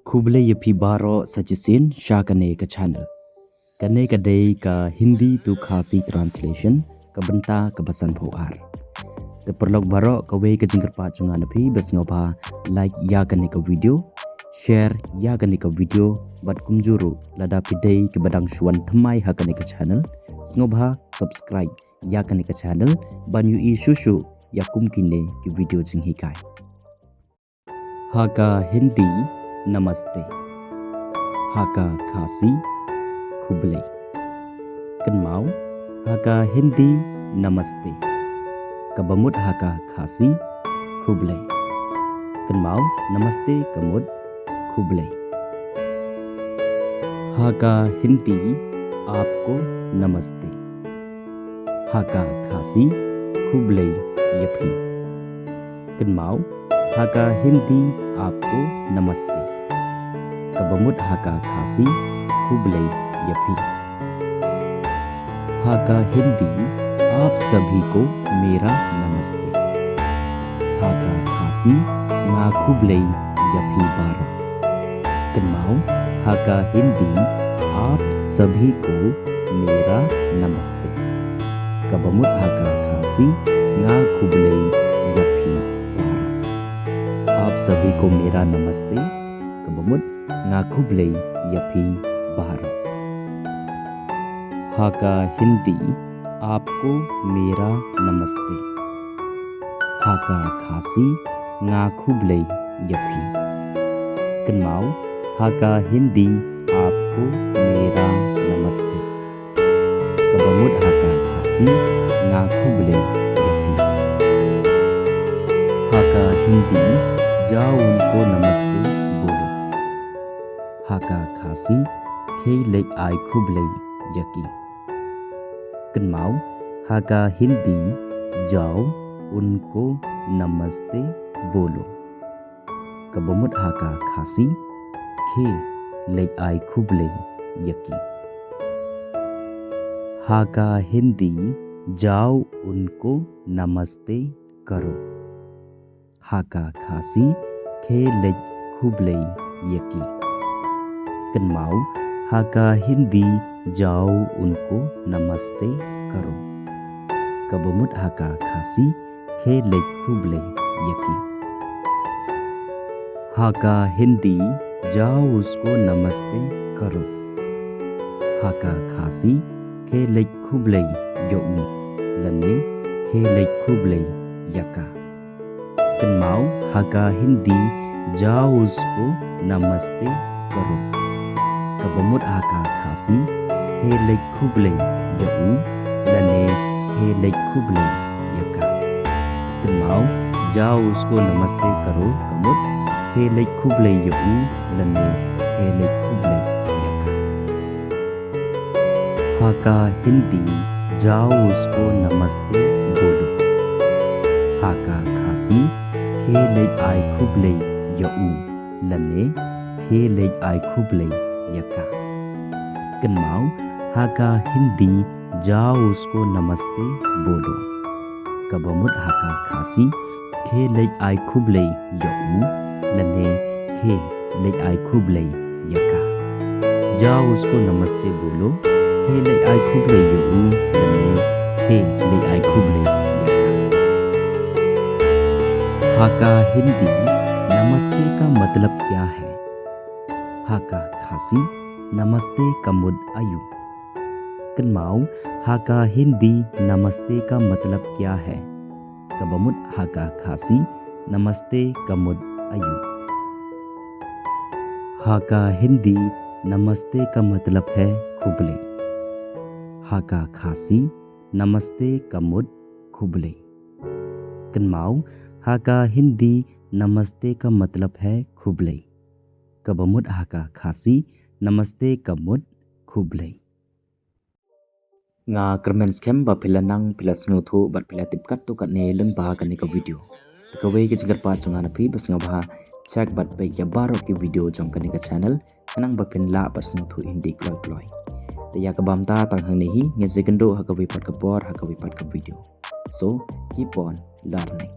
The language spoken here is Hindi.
खुबले यफी बारो सचिसिन शाकने का चैनल कने का दे का हिंदी टू खासी ट्रांसलेशन का बनता का बसन भोआर ते परलोक बारो कवे का जिंगर पाचुंगा नफी बस ngopha लाइक या कने का वीडियो शेयर या कने का वीडियो बट कुमजुरु लदा पिदे के बदंग शुवन थमाई हा कने का चैनल ngopha सब्सक्राइब या कने का चैनल बनयु ई शुशु या कुमकिने की वीडियो जिंग हिकाय हाका हिंदी नमस्ते हाका खासी खुबले कनमाव हाका हिंदी नमस्ते कबमुद हाका खासी खुबले कनमाव नमस्ते कमुद खुबले हाका हिंदी आपको नमस्ते हाका खासी खुबले यफी कनमाव हाका हिंदी आपको नमस्ते कबमुद हाका खासी खुबले यफी हाका हिंदी आप सभी को मेरा नमस्ते हाका खासी ना खुबले यफी बारो कनमाव हाका हिंदी आप सभी को मेरा नमस्ते कबमुद हाका खासी ना खुबले यफी बारो आप सभी को मेरा नमस्ते कबमुद ना खुबले यफी बारो हाका हिंदी आपको मेरा नमस्ते हाका खासी ना खुबले यफी कनमाव हाका हिंदी आपको मेरा नमस्ते कबमुद हाका खासी ना खुबले यफी हाका हिंदी जाओ उनको नमस्ते बोलो हाका खासी खेले आई खुबले यकी कनमाव हाका हिंदी जाओ उनको नमस्ते बोलो कबमुद हाका खासी खे ले आई खुबले यकी हाका हिंदी जाओ उनको नमस्ते करो हाका खासी खे ले खुबले यकी कनमाव हाका हिंदी जाओ उनको नमस्ते करो कबमुद हाका खासी खे ले खुबले यकी हाका हिंदी जाओ उसको नमस्ते करो हाका खासी खे ले खुबले यऊ लने खे ले खुबले यका कनमाव हाका हिंदी जाओ उसको नमस्ते करो कबमुद हाका खासी खे ले खुबले यऊ लने खे ले खुबले यका कनमाव जाओ उसको नमस्ते करो कमुद खे ले खुबले यऊ लने खे ले खुबले यका हाका हिंदी जाओ उसको नमस्ते बोलो हाका खासी खे ले आई खुबले यऊ लने खे ले आई खुबले यका कनमाव हाका हिंदी जाओ उसको नमस्ते बोलो कबमुद हाका खासी खे ले आई खुबले यऊ लने खे ले आई खुबले यका जाओ उसको नमस्ते बोलो खे ले आई खुबले यऊ लने खे ले आई खुबले यका हाका हिंदी नमस्ते का मतलब क्या है हाका खासी नमस्ते कमुद आयु कनमाव हाका हिंदी नमस्ते का मतलब क्या है कबमुद हाका खासी नमस्ते कमुद आयु हाका हिंदी नमस्ते का मतलब है खुबले हाका खासी नमस्ते कमुद खुबले कनमाव हाका हिंदी नमस्ते का मतलब है खुबले कबमुद हाका खासी नमस्ते कमुद खुबले nga kermen scam ba pilanang pilasngo thu bat pilatip kat to kat ne leng ba kan ka video tkawe ke jigar pa chunga na phi bas nga ba check bat pe ya baro ki video jong kan ka channel kanang ba pin la pasno thu indi kloi kloi te ya ka bam ta tang hang ne hi nge second ha ka wi pat ka por ha ka wi pat ka video so keep on learning.